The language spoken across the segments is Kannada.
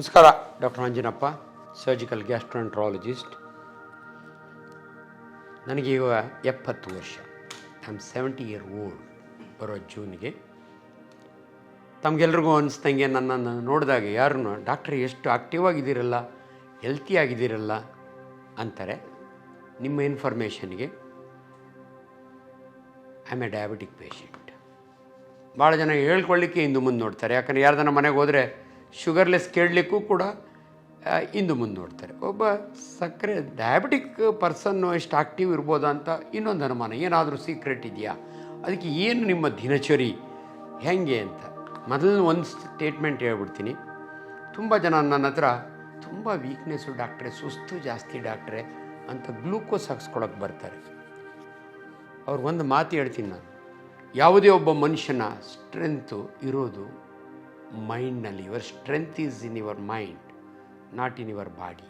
ನಮಸ್ಕಾರ. Doctor Anjanappa, surgical gastroenterologist. ನನಗೀಗ 70 ವರ್ಷ. I am 70 year old. ಬರೋ ಜೂನ್ಗೆ ತಮಗೆಲ್ರಿಗೂ ಅನಿಸ್ದಂಗೆ ನನ್ನನ್ನು ನೋಡಿದಾಗ ಯಾರೂ ಡಾಕ್ಟ್ರ್ ಎಷ್ಟು ಆಕ್ಟಿವ್ ಆಗಿದ್ದೀರಲ್ಲ, ಹೆಲ್ತಿ ಆಗಿದ್ದೀರಲ್ಲ ಅಂತಾರೆ. ನಿಮ್ಮ ಇನ್ಫಾರ್ಮೇಷನ್ಗೆ I am a diabetic patient. ಭಾಳ ಜನ ಹೇಳ್ಕೊಳ್ಳಿಕ್ಕೆ ಹಿಂದೆ ಮುಂದೆ ನೋಡ್ತಾರೆ. ಯಾಕಂದರೆ ಯಾರ್ದನ ಮನೆಗೆ ಹೋದರೆ ಶುಗರ್ಲೆಸ್ ಕೇಳಲಿಕ್ಕೂ ಕೂಡ ಹಿಂದೆ ಮುಂದೆ ನೋಡ್ತಾರೆ. ಒಬ್ಬ ಸಕ್ಕರೆ ಡಯಾಬಿಟಿಕ್ ಪರ್ಸನ್ನು ಎಷ್ಟು ಆಕ್ಟಿವ್ ಇರ್ಬೋದಾ ಅಂತ ಇನ್ನೊಂದು ಅನುಮಾನ. ಏನಾದರೂ ಸೀಕ್ರೆಟ್ ಇದೆಯಾ? ಅದಕ್ಕೆ ಏನು ನಿಮ್ಮ ದಿನಚರಿ ಹೇಗೆ ಅಂತ ಮೊದಲು ಒಂದು ಸ್ಟೇಟ್ಮೆಂಟ್ ಹೇಳ್ಬಿಡ್ತೀನಿ. ತುಂಬ ಜನ ನನ್ನ ಹತ್ರ ತುಂಬ ವೀಕ್ನೆಸ್ಸು ಡಾಕ್ಟ್ರೆ, ಸುಸ್ತು ಜಾಸ್ತಿ ಡಾಕ್ಟ್ರೆ ಅಂತ ಗ್ಲೂಕೋಸ್ ಹಾಕ್ಸ್ಕೊಳಕ್ಕೆ ಬರ್ತಾರೆ. ಅವ್ರಿಗೊಂದು ಮಾತು ಹೇಳ್ತೀನಿ ನಾನು. ಯಾವುದೇ ಒಬ್ಬ ಮನುಷ್ಯನ ಸ್ಟ್ರೆಂತು ಇರೋದು ಮೈಂಡ್ನಲ್ಲಿ. Your strength is in your mind, not in your body.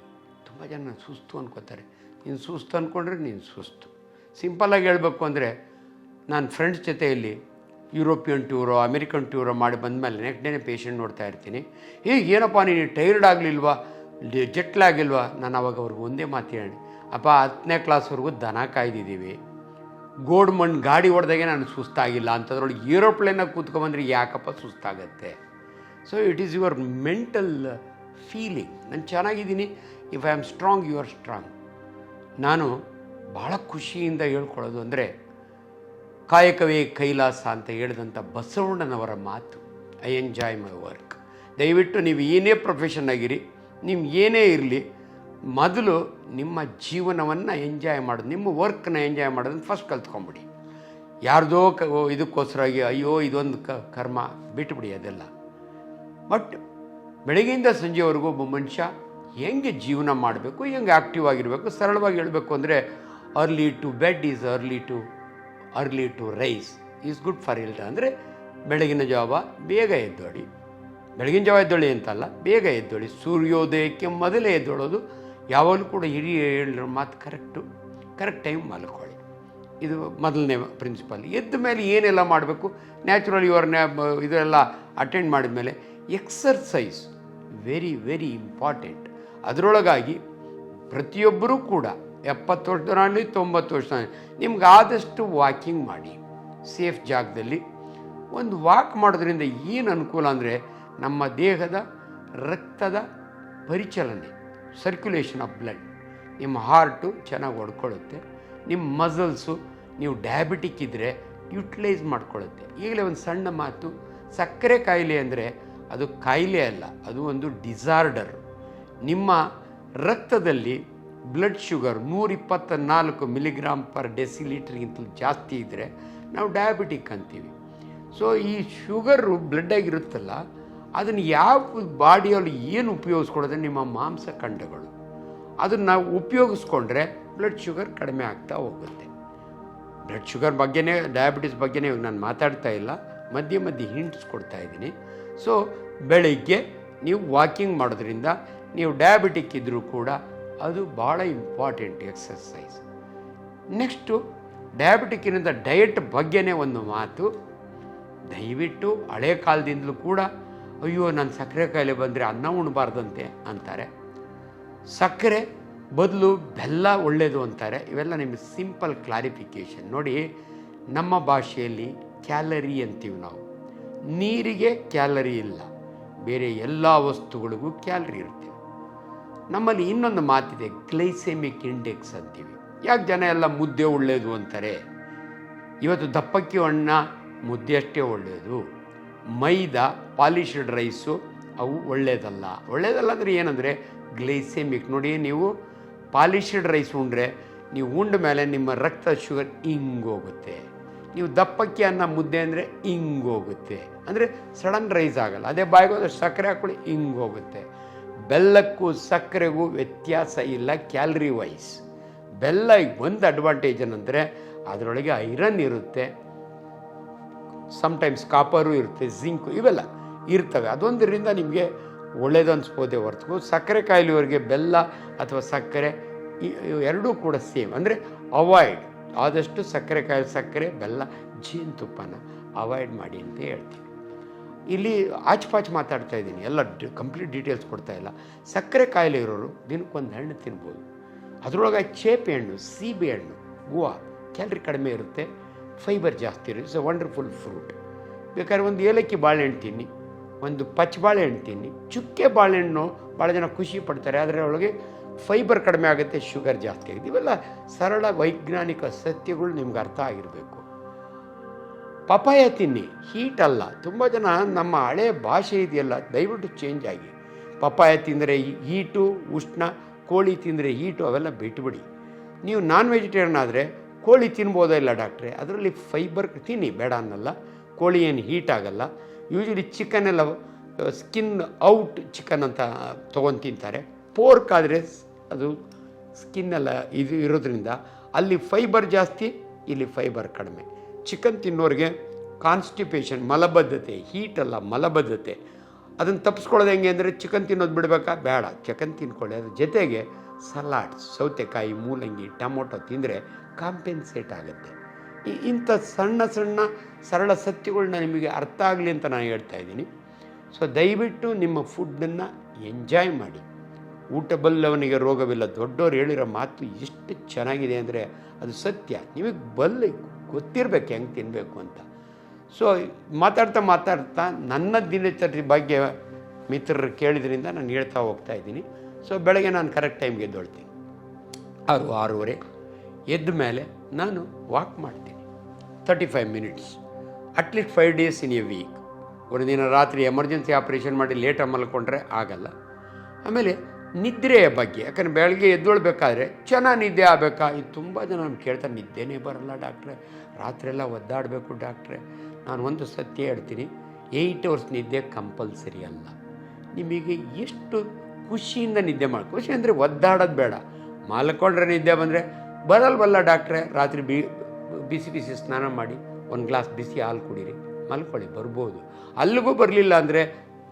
ತುಂಬ ಜನ ಸುಸ್ತು ಅನ್ಕೋತಾರೆ. ನೀನು ಸುಸ್ತು ಅಂದ್ಕೊಂಡ್ರೆ ನೀನು ಸುಸ್ತು. ಸಿಂಪಲ್ಲಾಗಿ ಹೇಳಬೇಕು ಅಂದರೆ, ನಾನು ಫ್ರೆಂಡ್ಸ್ ಜೊತೆಯಲ್ಲಿ ಯುರೋಪಿಯನ್ ಟೂರೋ ಅಮೆರಿಕನ್ ಟೂರೋ ಮಾಡಿ ಬಂದಮೇಲೆ ನೆಕ್ಸ್ಟ್ ಡೇನೇ ಪೇಷಂಟ್ ನೋಡ್ತಾ ಇರ್ತೀನಿ. ಏನಪ್ಪ ನೀನು ಟೈರ್ಡ್ ಆಗಲಿಲ್ವಾ, ಜೆಟ್ಲಾಗಿಲ್ವಾ? ನಾನು ಅವಾಗ ಅವ್ರಿಗೆ ಒಂದೇ ಮಾತು ಹೇಳಿ, ಅಪ್ಪ 10ನೇ ಕ್ಲಾಸ್ವರೆಗೂ ದನ ಕಾಯ್ದಿದ್ದೀವಿ, ಗೋಡ್ ಮಣ್ಣು ಗಾಡಿ ಹೊಡೆದಾಗೆ ನಾನು ಸುಸ್ತಾಗಿಲ್ಲ ಅಂತದ್ರೊಳಗೆ ಏರೋಪ್ಲೇನಾಗಿ ಕೂತ್ಕೊಂಬಂದ್ರೆ ಯಾಕಪ್ಪ ಸುಸ್ತಾಗತ್ತೆ? So it is your mental feeling. ನಾನು ಚೆನ್ನಾಗಿದ್ದೀನಿ. If I am strong, you are strong. ನಾನು ಭಾಳ ಖುಷಿಯಿಂದ ಹೇಳ್ಕೊಳ್ಳೋದು ಅಂದರೆ, ಕಾಯಕವೇ ಕೈಲಾಸ ಅಂತ ಹೇಳಿದಂಥ ಬಸವಣ್ಣನವರ ಮಾತು. I enjoy my work. ದಯವಿಟ್ಟು ನೀವು ಏನೇ ಪ್ರೊಫೆಷನ್ ಆಗಿರಿ, ನೀವು ಏನೇ ಇರಲಿ, ಮೊದಲು ನಿಮ್ಮ ಜೀವನವನ್ನು ಎಂಜಾಯ್ ಮಾಡೋದು, ನಿಮ್ಮ ವರ್ಕ್ನ ಎಂಜಾಯ್ ಮಾಡೋದನ್ನು ಫಸ್ಟ್ ಕಲ್ತ್ಕೊಂಬಿಡಿ. ಯಾರ್ದೋ ಇದಕ್ಕೋಸ್ಕರಾಗಿ ಅಯ್ಯೋ ಇದೊಂದು ಕರ್ಮ ಬಿಟ್ಟುಬಿಡಿ ಅದೆಲ್ಲ. ಬಟ್ ಬೆಳಗ್ಗೆಯಿಂದ ಸಂಜೆವರೆಗೂ ಒಬ್ಬ ಮನುಷ್ಯ ಹೆಂಗೆ ಜೀವನ ಮಾಡಬೇಕು, ಹೆಂಗೆ ಆ್ಯಕ್ಟಿವ್ ಆಗಿರಬೇಕು, ಸರಳವಾಗಿ ಹೇಳಬೇಕು ಅಂದರೆ, early to bed is early to rise is good for health. ಅಂದರೆ ಬೆಳಗಿನ ಜಾವ ಬೇಗ ಎದ್ದೋಳಿ. ಬೆಳಗಿನ ಜಾವ ಎದ್ದೋಳಿ ಅಂತಲ್ಲ, ಬೇಗ ಎದ್ದೋಳಿ. ಸೂರ್ಯೋದಯಕ್ಕೆ ಮೊದಲೇ ಎದ್ದೋಳೋದು ಯಾವಾಗಲೂ ಕೂಡ ಹಿರಿಯ ಹೇಳಿರೋ ಮಾತು ಕರೆಕ್ಟ್ ಟೈಮ್ ಮಲ್ಕೊಳ್ಳಿ. ಇದು ಮೊದಲನೇ ಪ್ರಿನ್ಸಿಪಲ್. ಎದ್ದ ಮೇಲೆ ಏನೆಲ್ಲ ಮಾಡಬೇಕು, ನ್ಯಾಚುರಲ್ ಇದೆಲ್ಲ ಅಟೆಂಡ್ ಮಾಡಿದ ಮೇಲೆ ಎಕ್ಸರ್ಸೈಸ್ ವೆರಿ ವೆರಿ ಇಂಪಾರ್ಟೆಂಟ್. ಅದರೊಳಗಾಗಿ ಪ್ರತಿಯೊಬ್ಬರೂ ಕೂಡ 70 ವರ್ಷದವರಾಗಲಿ 90 ವರ್ಷ, ನಿಮ್ಗೆ ಆದಷ್ಟು ವಾಕಿಂಗ್ ಮಾಡಿ. ಸೇಫ್ ಜಾಗದಲ್ಲಿ ಒಂದು ವಾಕ್ ಮಾಡೋದ್ರಿಂದ ಏನು ಅನುಕೂಲ ಅಂದರೆ, ನಮ್ಮ ದೇಹದ ರಕ್ತದ ಪರಿಚಲನೆ, ಸರ್ಕ್ಯುಲೇಷನ್ ಆಫ್ ಬ್ಲಡ್, ನಿಮ್ಮ ಹಾರ್ಟು ಚೆನ್ನಾಗಿ ಹೊಡ್ಕೊಳ್ಳುತ್ತೆ. ನಿಮ್ಮ ಮಸಲ್ಸು, ನೀವು ಡಯಾಬಿಟಿಕ್ ಇದ್ದರೆ ಯುಟಿಲೈಸ್ ಮಾಡ್ಕೊಳ್ಳುತ್ತೆ. ಈಗಲೇ ಒಂದು ಸಣ್ಣ ಮಾತು, ಸಕ್ಕರೆ ಕಾಯಿಲೆ ಅಂದರೆ ಅದು ಕಾಯಿಲೆ ಅಲ್ಲ, ಅದು ಒಂದು ಡಿಸಾರ್ಡರ್. ನಿಮ್ಮ ರಕ್ತದಲ್ಲಿ ಬ್ಲಡ್ ಶುಗರ್ 124 mg/dL ಜಾಸ್ತಿ ಇದ್ದರೆ ನಾವು ಡಯಾಬಿಟಿಕ್ ಅಂತೀವಿ. ಸೊ ಈ ಶುಗರು ಬ್ಲಡ್ಡಾಗಿರುತ್ತಲ್ಲ, ಅದನ್ನು ಯಾವ ಬಾಡಿಯಲ್ಲಿ ಏನು ಉಪಯೋಗಿಸ್ಕೊಳ್ಳೋದ್ರೆ ನಿಮ್ಮ ಮಾಂಸಖಂಡಗಳು, ಅದನ್ನು ನಾವು ಉಪಯೋಗಿಸ್ಕೊಂಡ್ರೆ ಬ್ಲಡ್ ಶುಗರ್ ಕಡಿಮೆ ಆಗ್ತಾ ಹೋಗುತ್ತೆ. ಬ್ಲಡ್ ಶುಗರ್ ಬಗ್ಗೆನೇ, ಡಯಾಬಿಟಿಸ್ ಬಗ್ಗೆನೇ ಇವಾಗ ನಾನು ಮಾತಾಡ್ತಾ ಇಲ್ಲ, ಮಧ್ಯೆ ಹಿಂಟ್ಸ್ ಕೊಡ್ತಾ ಇದ್ದೀನಿ. ಸೊ ಬೆಳಗ್ಗೆ ನೀವು ವಾಕಿಂಗ್ ಮಾಡೋದ್ರಿಂದ, ನೀವು ಡಯಾಬಿಟಿಕ್ ಇದ್ದರೂ ಕೂಡ ಅದು ಭಾಳ ಇಂಪಾರ್ಟೆಂಟ್ ಎಕ್ಸರ್ಸೈಸ್. ನೆಕ್ಸ್ಟು ಡಯಾಬಿಟಿಕ್ಕಿನಿಂದ ಡಯಟ್ ಬಗ್ಗೆನೇ ಒಂದು ಮಾತು. ದಯವಿಟ್ಟು ಹಳೆ ಕಾಲದಿಂದಲೂ ಕೂಡ ಅಯ್ಯೋ ನಾನು ಸಕ್ಕರೆ ಕಾಯಿಲೆ ಬಂದರೆ ಅನ್ನ ಉಣಬಾರ್ದಂತೆ ಅಂತಾರೆ. ಸಕ್ಕರೆ ಬದಲು ಬೆಲ್ಲ ಒಳ್ಳೆಯದು ಅಂತಾರೆ. ಇವೆಲ್ಲ ನಿಮಗೆ ಸಿಂಪಲ್ ಕ್ಲಾರಿಫಿಕೇಷನ್. ನೋಡಿ, ನಮ್ಮ ಭಾಷೆಯಲ್ಲಿ ಕ್ಯಾಲರಿ ಅಂತೀವಿ ನಾವು. ನೀರಿಗೆ ಕ್ಯಾಲರಿ ಇಲ್ಲ, ಬೇರೆ ಎಲ್ಲ ವಸ್ತುಗಳಿಗೂ ಕ್ಯಾಲರಿ ಇರುತ್ತೆ. ನಮ್ಮಲ್ಲಿ ಇನ್ನೊಂದು ಮಾತಿದೆ, ಗ್ಲೈಸೆಮಿಕ್ ಇಂಡೆಕ್ಸ್ ಅಂತೀವಿ. ಯಾಕೆ ಜನ ಎಲ್ಲ ಮುದ್ದೆ ಒಳ್ಳೆಯದು ಅಂತಾರೆ? ಇವತ್ತು ದಪ್ಪಕ್ಕಿ ಅನ್ನ ಮುದ್ದೆ ಅಷ್ಟೇ ಒಳ್ಳೆಯದು. ಮೈದಾ, ಪಾಲಿಶ್ಡ್ ರೈಸು ಅವು ಒಳ್ಳೆಯದಲ್ಲ. ಅಂದರೆ ಏನಂದರೆ ಗ್ಲೈಸೆಮಿಕ್. ನೋಡಿ, ನೀವು ಪಾಲಿಶ್ಡ್ ರೈಸ್ ಉಂಡ್ರೆ ನೀವು ಉಂಡ ಮೇಲೆ ನಿಮ್ಮ ರಕ್ತ ಶುಗರ್ ಹಿಂಗೋಗುತ್ತೆ. ನೀವು ದಪ್ಪಕ್ಕಿ ಅನ್ನ ಮುದ್ದೆ ಅಂದರೆ ಹಿಂಗೋಗುತ್ತೆ. ಅಂದರೆ ಸಡನ್ ರೈಸ್ ಆಗಲ್ಲ. ಅದೇ ಬಾಯಿಗೆ ಸಕ್ಕರೆ ಹಾಕ್ಕೊಳ್ಳಿ, ಹಿಂಗೋಗುತ್ತೆ. ಬೆಲ್ಲಕ್ಕೂ ಸಕ್ಕರೆಗೂ ವ್ಯತ್ಯಾಸ ಇಲ್ಲ ಕ್ಯಾಲರಿ ವೈಸ್. ಬೆಲ್ಲ ಒಂದು ಅಡ್ವಾಂಟೇಜ್ ಏನಂದರೆ ಅದರೊಳಗೆ ಐರನ್ ಇರುತ್ತೆ, ಸಮ್ಟೈಮ್ಸ್ ಕಾಪರು ಇರುತ್ತೆ, ಜಿಂಕು ಇವೆಲ್ಲ ಇರ್ತವೆ. ಅದೊಂದರಿಂದ ನಿಮಗೆ ಒಳ್ಳೇದು ಅನಿಸ್ಬೋದೇ ಹೊರತು, ಸಕ್ಕರೆ ಕಾಯಿಲೆಯವರಿಗೆ ಬೆಲ್ಲ ಅಥವಾ ಸಕ್ಕರೆ ಎರಡೂ ಕೂಡ ಸೇಮ್. ಅಂದರೆ ಅವಾಯ್ಡ್ ಆದಷ್ಟು ಸಕ್ಕರೆ ಕಾಯಿಲೆ, ಸಕ್ಕರೆ, ಬೆಲ್ಲ, ಜೇನುತುಪ್ಪನ ಅವಾಯ್ಡ್ ಮಾಡಿ ಅಂತ ಹೇಳ್ತೀವಿ. ಇಲ್ಲಿ ಆಚುಪಾಚು ಮಾತಾಡ್ತಾ ಇದ್ದೀನಿ, ಎಲ್ಲ ಕಂಪ್ಲೀಟ್ ಡೀಟೇಲ್ಸ್ ಕೊಡ್ತಾ ಇಲ್ಲ. ಸಕ್ಕರೆ ಕಾಯಿಲೆ ಇರೋರು ದಿನಕ್ಕೊಂದು ಹಣ್ಣು ತಿನ್ಬೋದು. ಅದರೊಳಗೆ ಚೇಪೆ ಹಣ್ಣು, ಸೀಬೆ ಹಣ್ಣು, ಹೂವು ಕ್ಯಾಲ್ರಿ ಕಡಿಮೆ ಇರುತ್ತೆ, ಫೈಬರ್ ಜಾಸ್ತಿ ಇರುತ್ತೆ. It's A wonderful fruit. ಬೇಕಾದ್ರೆ ಒಂದು ಏಲಕ್ಕಿ ಬಾಳೆಹಣ್ಣು ತಿನ್ನಿ, ಒಂದು ಪಚ್ಚ ಬಾಳೆಹಣ್ಣು ತಿನ್ನಿ. ಚುಕ್ಕೆ ಬಾಳೆಹಣ್ಣು ಭಾಳ ಜನ ಖುಷಿ ಪಡ್ತಾರೆ, ಅದರೊಳಗೆ ಫೈಬರ್ ಕಡಿಮೆ ಆಗುತ್ತೆ, ಶುಗರ್ ಜಾಸ್ತಿ ಆಗುತ್ತೆ. ಇವೆಲ್ಲ ಸರಳ ವೈಜ್ಞಾನಿಕ ಸತ್ಯಗಳು ನಿಮ್ಗೆ ಅರ್ಥ ಆಗಿರಬೇಕು. ಪಪಾಯ ತಿನ್ನಿ, ಹೀಟ್ ಅಲ್ಲ. ತುಂಬ ಜನ ನಮ್ಮ ಹಳೆಯ ಭಾಷೆ ಇದೆಯಲ್ಲ, ದಯವಿಟ್ಟು ಚೇಂಜ್ ಆಗಿ. ಪಪಾಯ ತಿಂದರೆ ಹೀಟು, ಉಷ್ಣ, ಕೋಳಿ ತಿಂದರೆ ಹೀಟು, ಅವೆಲ್ಲ ಬಿಟ್ಬಿಡಿ. ನೀವು ನಾನ್ ವೆಜಿಟೇರಿಯನ್ ಆದರೆ ಕೋಳಿ ತಿನ್ಬೋದಾ? ಇಲ್ಲ ಡಾಕ್ಟ್ರೆ, ಅದರಲ್ಲಿ ಫೈಬರ್ ತಿನ್ನಿ, ಬೇಡ ಅನ್ನಲ್ಲ. ಕೋಳಿ ಏನು ಹೀಟ್ ಆಗಲ್ಲ. ಯೂಶ್ವಲಿ ಚಿಕನ್ ಎಲ್ಲ ಸ್ಕಿನ್ ಔಟ್ ಚಿಕನ್ ಅಂತ ತೊಗೊಂಡು ತಿಂತಾರೆ. ಪೋರ್ಕ್ ಆದರೆ ಅದು ಸ್ಕಿನ್ನೆಲ್ಲ ಇದು ಇರೋದ್ರಿಂದ ಅಲ್ಲಿ ಫೈಬರ್ ಜಾಸ್ತಿ, ಇಲ್ಲಿ ಫೈಬರ್ ಕಡಿಮೆ. ಚಿಕನ್ ತಿನ್ನೋರಿಗೆ ಕಾನ್ಸ್ಟಿಪೇಷನ್, ಮಲಬದ್ಧತೆ, ಹೀಟಲ್ಲ ಮಲಬದ್ಧತೆ, ಅದನ್ನು ತಪ್ಪಿಸ್ಕೊಳ್ಳೋದು ಹೆಂಗೆ ಅಂದರೆ ಚಿಕನ್ ತಿನ್ನೋದು ಬಿಡಬೇಕಾ? ಬೇಡ, ಚಿಕನ್ ತಿನ್ಕೊಳ್ಳಿ. ಅದ್ರ ಜೊತೆಗೆ ಸಲಾಡ್ಸ್, ಸೌತೆಕಾಯಿ, ಮೂಲಂಗಿ, ಟೊಮೊಟೊ ತಿಂದರೆ ಕಾಂಪೆನ್ಸೇಟ್ ಆಗುತ್ತೆ. ಇಂಥ ಸಣ್ಣ ಸಣ್ಣ ಸರಳ ಸತ್ಯಗಳನ್ನ ನಿಮಗೆ ಅರ್ಥ ಆಗಲಿ ಅಂತ ನಾನು ಹೇಳ್ತಾ ಇದ್ದೀನಿ. ಸೊ ದಯವಿಟ್ಟು ನಿಮ್ಮ ಫುಡ್ಡನ್ನು ಎಂಜಾಯ್ ಮಾಡಿ. ಊಟ ಬಲ್ಲವನಿಗೆ ರೋಗವಿಲ್ಲ. ದೊಡ್ಡವ್ರು ಹೇಳಿರೋ ಮಾತು ಎಷ್ಟು ಚೆನ್ನಾಗಿದೆ ಅಂದರೆ ಅದು ಸತ್ಯ. ನಿಮಗೆ ಗೊತ್ತಿರಬೇಕು ಹೆಂಗೆ ತಿನ್ನಬೇಕು ಅಂತ. ಸೊ ಮಾತಾಡ್ತಾ ನನ್ನ ದಿನಚರಿ ಬಗ್ಗೆ ಮಿತ್ರರು ಕೇಳಿದ್ರಿಂದ ನಾನು ಹೇಳ್ತಾ ಹೋಗ್ತಾ ಇದ್ದೀನಿ. ಸೊ ಬೆಳಗ್ಗೆ ನಾನು ಕರೆಕ್ಟ್ ಟೈಮ್ಗೆ ಎದ್ದೊಳ್ತೀನಿ, 6-6:30. ಎದ್ದ ಮೇಲೆ ನಾನು ವಾಕ್ ಮಾಡ್ತೀನಿ 35 minutes, at least 5 days in a week. ಒಂದು ದಿನ ರಾತ್ರಿ ಎಮರ್ಜೆನ್ಸಿ ಆಪ್ರೇಷನ್ ಮಾಡಿ ಲೇಟಾಗಿ ಮಲ್ಕೊಂಡ್ರೆ ಆಗಲ್ಲ. ಆಮೇಲೆ ನಿದ್ರೆಯ ಬಗ್ಗೆ, ಯಾಕಂದರೆ ಬೆಳಗ್ಗೆ ಎದ್ದೊಳ್ಬೇಕಾದ್ರೆ ಚೆನ್ನಾಗಿ ನಿದ್ದೆ ಆಗಬೇಕಾ? ಇದು ತುಂಬ ಜನ ನಾನು ಕೇಳ್ತಾರೆ, ನಿದ್ದೆನೇ ಬರಲ್ಲ ಡಾಕ್ಟ್ರೆ, ರಾತ್ರಿಯೆಲ್ಲ ಒದ್ದಾಡಬೇಕು ಡಾಕ್ಟ್ರೆ. ನಾನು ಒಂದು ಸತ್ಯ ಹೇಳ್ತೀನಿ, 8 ಅವರ್ಸ್ ನಿದ್ದೆ ಕಂಪಲ್ಸರಿ ಅಲ್ಲ. ನಿಮಗೆ ಎಷ್ಟು ಖುಷಿಯಿಂದ ನಿದ್ದೆ ಮಾಡಿ, ಖುಷಿ ಅಂದರೆ ಒದ್ದಾಡೋದು ಬೇಡ. ಮಲ್ಕೊಂಡ್ರೆ ನಿದ್ದೆ ಬಂದರೆ ಬರಲ್ವಲ್ಲ ಡಾಕ್ಟ್ರೆ, ರಾತ್ರಿ ಬಿಸಿ ಬಿಸಿ ಸ್ನಾನ ಮಾಡಿ 1 ಗ್ಲಾಸ್ ಬಿಸಿ ಹಾಲು ಕುಡೀರಿ, ಮಲ್ಕೊಳ್ಳಿ, ಬರ್ಬೋದು. ಅಲ್ಲಿಗೂ ಬರಲಿಲ್ಲ ಅಂದರೆ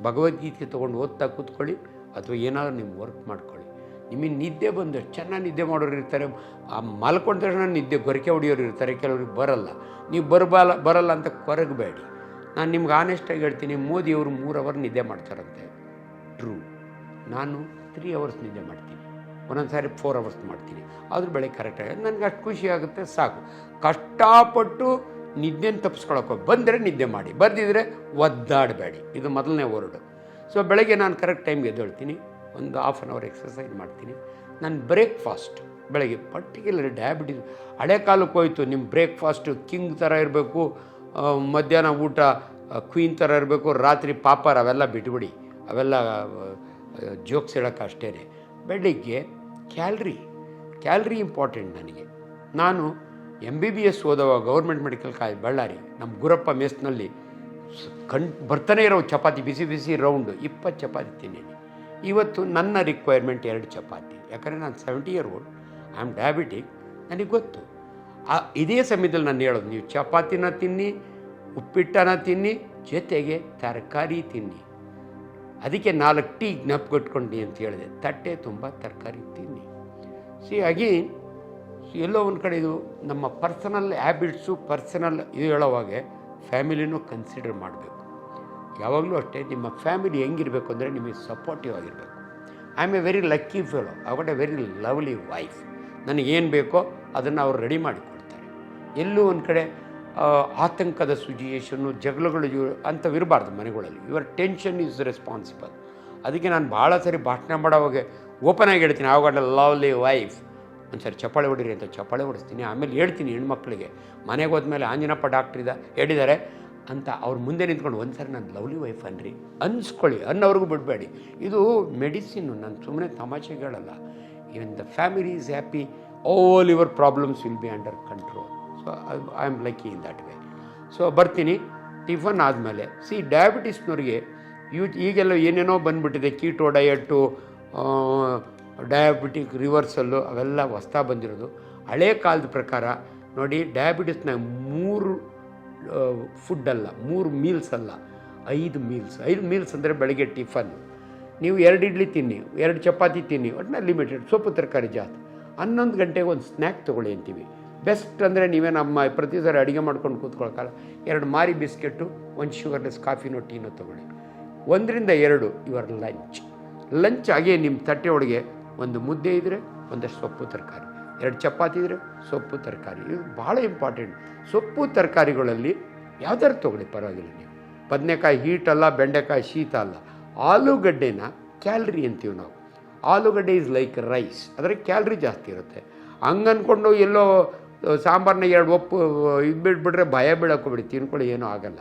ಭಗವದ್ಗೀತೆ ತೊಗೊಂಡು ಓದ್ತಾ ಕೂತ್ಕೊಳ್ಳಿ, ಅಥವಾ ಏನಾದರೂ ನೀವು ವರ್ಕ್ ಮಾಡ್ಕೊಳ್ಳಿ. ನಿಮಗೆ ನಿದ್ದೆ ಬಂದು ಚೆನ್ನಾಗಿ ನಿದ್ದೆ ಮಾಡೋರು ಇರ್ತಾರೆ, ಆ ಮಲ್ಕೊಂಡ ತಕ್ಷಣ ನಿದ್ದೆ ಗೊರಕೆ ಹೊಡಿಯೋರು ಇರ್ತಾರೆ, ಕೆಲವ್ರಿಗೆ ಬರಲ್ಲ. ನೀವು ಬರಲ್ಲ ಅಂತ ಕೊರಗಬೇಡಿ. ನಾನು ನಿಮ್ಗೆ ಆನೆಸ್ಟಾಗಿ ಹೇಳ್ತೀನಿ, ಮೋದಿಯವರು 3 ಅವರ್ ನಿದ್ದೆ ಮಾಡ್ತಾರಂತೆ. ಟ್ರೂ. ನಾನು 3 ಅವರ್ಸ್ ನಿದ್ದೆ ಮಾಡ್ತೀನಿ, ಒಂದೊಂದು ಸಾರಿ 4 ಅವರ್ಸ್ ಮಾಡ್ತೀನಿ. ಆದರೂ ಬೆಳಗ್ಗೆ ಕರೆಕ್ಟಾಗಿ ನನಗೆ ಅಷ್ಟು ಖುಷಿ ಆಗುತ್ತೆ, ಸಾಕು. ಕಷ್ಟಪಟ್ಟು ನಿದ್ದೆನ ತಪ್ಪಿಸ್ಕೊಳಕ್ಕೆ ಬಂದರೆ ನಿದ್ದೆ ಮಾಡಿ, ಬರ್ದಿದ್ರೆ ಒದ್ದಾಡಬೇಡಿ. ಇದು ಮೊದಲನೇ ವರ್ಡು. ಸೊ ಬೆಳಗ್ಗೆ ನಾನು ಕರೆಕ್ಟ್ ಟೈಮ್ಗೆ ಎದ್ದೇಳ್ತೀನಿ, ಒಂದು 1/2 ಅವರ್ ಎಕ್ಸಸೈಸ್ ಮಾಡ್ತೀನಿ. ನನ್ನ ಬ್ರೇಕ್ಫಾಸ್ಟ್ ಬೆಳಗ್ಗೆ ಪರ್ಟಿಕ್ಯುಲರ್ ಡಯಾಬಿಟಿಸ್ ಹಳೆ ಕಾಲಕ್ಕೆ ಹೋಯ್ತು. ನಿಮ್ಮ ಬ್ರೇಕ್ಫಾಸ್ಟು ಕಿಂಗ್ ಥರ ಇರಬೇಕು, ಮಧ್ಯಾಹ್ನ ಊಟ ಕ್ವೀನ್ ಥರ ಇರಬೇಕು, ರಾತ್ರಿ ಪಾಪರ್ ಅವೆಲ್ಲ ಬಿಟ್ಬಿಡಿ, ಅವೆಲ್ಲ ಜೋಕ್ಸ್ ಹೇಳೋಕ್ಕೆ ಅಷ್ಟೇ. ಬೆಳಗ್ಗೆ ಕ್ಯಾಲ್ರಿ ಇಂಪಾರ್ಟೆಂಟ್ ನನಗೆ. ನಾನು MBBS ಓದುವಾಗ ಗೌರ್ಮೆಂಟ್ ಮೆಡಿಕಲ್ ಕಾಲೇಜ್ ಬಳ್ಳಾರಿ, ನಮ್ಮ ಗುರಪ್ಪ ಮೆಸ್ನಲ್ಲಿ ಬರ್ತಾನೆ ಇರೋ ಚಪಾತಿ, ಬಿಸಿ ಬಿಸಿ ರೌಂಡು 20 ಚಪಾತಿ ತಿನ್ನೀನಿ. ಇವತ್ತು ನನ್ನ ರಿಕ್ವೈರ್ಮೆಂಟ್ 2 ಚಪಾತಿ. ಯಾಕಂದರೆ ನಾನು 70 year old, I am diabetic, ನನಗೆ ಗೊತ್ತು. ಇದೇ ಸಮಯದಲ್ಲಿ ನಾನು ಹೇಳೋದು, ನೀವು ಚಪಾತಿನ ತಿನ್ನಿ, ಉಪ್ಪಿಟ್ಟನ ತಿನ್ನಿ, ಜೊತೆಗೆ ತರಕಾರಿ ತಿನ್ನಿ. ಅದಕ್ಕೆ 4 ಟೀ ಜ್ಞಾಪಕಟ್ಕೊಂಡು ಅಂತ ಹೇಳಿದೆ, ತಟ್ಟೆ ತುಂಬ ತರಕಾರಿ ತಿನ್ನಿ. ಹಾಗೆ ಎಲ್ಲೋ ಒಂದು ಕಡೆ ಇದು ನಮ್ಮ ಪರ್ಸನಲ್ ಹ್ಯಾಬಿಟ್ಸು, ಪರ್ಸನಲ್ ಇದು ಹೇಳೋವಾಗೆ ಫ್ಯಾಮಿಲಿನೂ ಕನ್ಸಿಡರ್ ಮಾಡಬೇಕು. ಯಾವಾಗಲೂ ಅಷ್ಟೇ, ನಿಮ್ಮ ಫ್ಯಾಮಿಲಿ ಹೆಂಗಿರಬೇಕು ಅಂದರೆ ನಿಮಗೆ ಸಪೋರ್ಟಿವ್ ಆಗಿರಬೇಕು. I am A very lucky fellow, I what A very lovely wife. ನನಗೇನು ಬೇಕೋ ಅದನ್ನು ಅವ್ರು ರೆಡಿ ಮಾಡಿಕೊಡ್ತಾರೆ. ಎಲ್ಲೂ ಒಂದು ಕಡೆ ಆತಂಕದ ಸಿಚುಯೇಷನ್ನು, ಜಗಳಗಳು ಅಂಥವಿರಬಾರ್ದು ಮನೆಗಳಲ್ಲಿ. Your tension is responsible. ಅದಕ್ಕೆ ನಾನು ಭಾಳ ಸರಿ ಭಾಷಣ ಮಾಡೋವಾಗ ಓಪನ್ ಆಗಿ ಹೇಳ್ತೀನಿ, I what A lovely wife. ಒಂದು ಸರಿ ಚಪ್ಪಾಳೆ ಹೊಡಿರಿ ಅಂತ ಚಪ್ಪಾಳೆ ಹೊಡಿಸ್ತೀನಿ. ಆಮೇಲೆ ಹೇಳ್ತೀನಿ ಹೆಣ್ಮಕ್ಳಿಗೆ, ಮನೆಗೆ ಹೋದ್ಮೇಲೆ ಆಂಜನಪ್ಪ ಡಾಕ್ಟ್ರ್ ಹೇಳಿದ್ದಾರೆ ಅಂತ ಅವ್ರ ಮುಂದೆ ನಿಂತ್ಕೊಂಡು ಒಂದು ಸರಿ ನಾನು ಲವ್ಲಿ ವೈಫ್ ಅನ್ರಿ ಅನ್ಸ್ಕೊಳ್ಳಿ, ಅನ್ನೋರ್ಗೂ ಬಿಡಬೇಡಿ. ಇದು ಮೆಡಿಸಿನ್ನು, ನಾನು ಸುಮ್ಮನೆ ತಮಾಷೆಗೆ ಹೇಳಲ್ಲ. Even the family is happy, all your problems will be under control. So I am like in that way. So ಬರ್ತೀನಿ. ಟಿಫನ್ ಆದಮೇಲೆ ಡಯಾಬಿಟಿಸ್ನವ್ರಿಗೆ ಈಗೆಲ್ಲ ಏನೇನೋ ಬಂದುಬಿಟ್ಟಿದೆ, ಕೀಟೋ ಡಯಟು, ಡಯಾಬಿಟಿಕ್ ರಿವರ್ಸಲ್ಲು, ಅವೆಲ್ಲ ಹೊಸ್ತಾ ಬಂದಿರೋದು. ಹಳೇ ಕಾಲದ ಪ್ರಕಾರ ನೋಡಿ, ಡಯಾಬಿಟಿಸ್ನ 3 ಫುಡ್ಡಲ್ಲ, 3 ಮೀಲ್ಸ್ ಅಲ್ಲ, 5 ಮೀಲ್ಸ್. 5 ಮೀಲ್ಸ್ ಅಂದರೆ ಬೆಳಗ್ಗೆ ಟಿಫನ್ ನೀವು 2 ಇಡ್ಲಿ ತಿನ್ನಿ, 2 ಚಪಾತಿ ತಿನ್ನಿ, ಒಟ್ಟಿನಲ್ಲಿ ಲಿಮಿಟೆಡ್, ಸೊಪ್ಪು ತರಕಾರಿ ಜಾಸ್ತಿ. 11 ಗಂಟೆಗೆ ಒಂದು ಸ್ನ್ಯಾಕ್ ತೊಗೊಳ್ಳಿ ಅಂತೀವಿ. ಬೆಸ್ಟ್ ಅಂದರೆ ನೀವೇ ನಮ್ಮ ಪ್ರತಿ ಸರಿ ಅಡುಗೆ ಮಾಡ್ಕೊಂಡು ಕೂತ್ಕೊಳಕ್ಕಲ್ಲ, 2 ಮಾರಿ ಬಿಸ್ಕೆಟು, 1 ಶುಗರ್ಲೆಸ್ ಕಾಫಿನೋ ಟೀನೋ ತೊಗೊಳ್ಳಿ. 1ರಿಂದ 2 ಯುವರ್ ಲಂಚ್ ಹಾಗೆ ನಿಮ್ಮ ತಟ್ಟೆ ಒಳಗೆ ಒಂದು ಮುದ್ದೆ ಇದ್ದರೆ ಒಂದಷ್ಟು ಸೊಪ್ಪು ತರಕಾರಿ, 2 ಚಪಾತಿ ಇದ್ದರೆ ಸೊಪ್ಪು ತರಕಾರಿ. ಇದು ಭಾಳ ಇಂಪಾರ್ಟೆಂಟ್. ಸೊಪ್ಪು ತರಕಾರಿಗಳಲ್ಲಿ ಯಾವ್ದಾರು ತೊಗೊಳ್ಳಿ, ಪರವಾಗಿಲ್ಲ. ನೀವು ಬದನೆಕಾಯಿ ಹೀಟ್ ಅಲ್ಲ, ಬೆಂಡೆಕಾಯಿ ಶೀತ ಅಲ್ಲ. ಆಲೂಗಡ್ಡೆನ ಕ್ಯಾಲ್ರಿ ಅಂತೀವಿ ನಾವು. ಆಲೂಗಡ್ಡೆ ಈಸ್ ಲೈಕ್ ರೈಸ್, ಅದರ ಕ್ಯಾಲ್ರಿ ಜಾಸ್ತಿ ಇರುತ್ತೆ. ಹಂಗನ್ಕೊಂಡು ಎಲ್ಲೋ ಸಾಂಬಾರನ್ನ 2 ಒಪ್ಪು ಇದು ಬಿಟ್ಬಿಟ್ರೆ ಭಯ ಬೀಳೋಕ್ಕೋಗ್ಬಿಡಿ, ತಿನ್ಕೊಳ್ಳಿ, ಏನೂ ಆಗಲ್ಲ.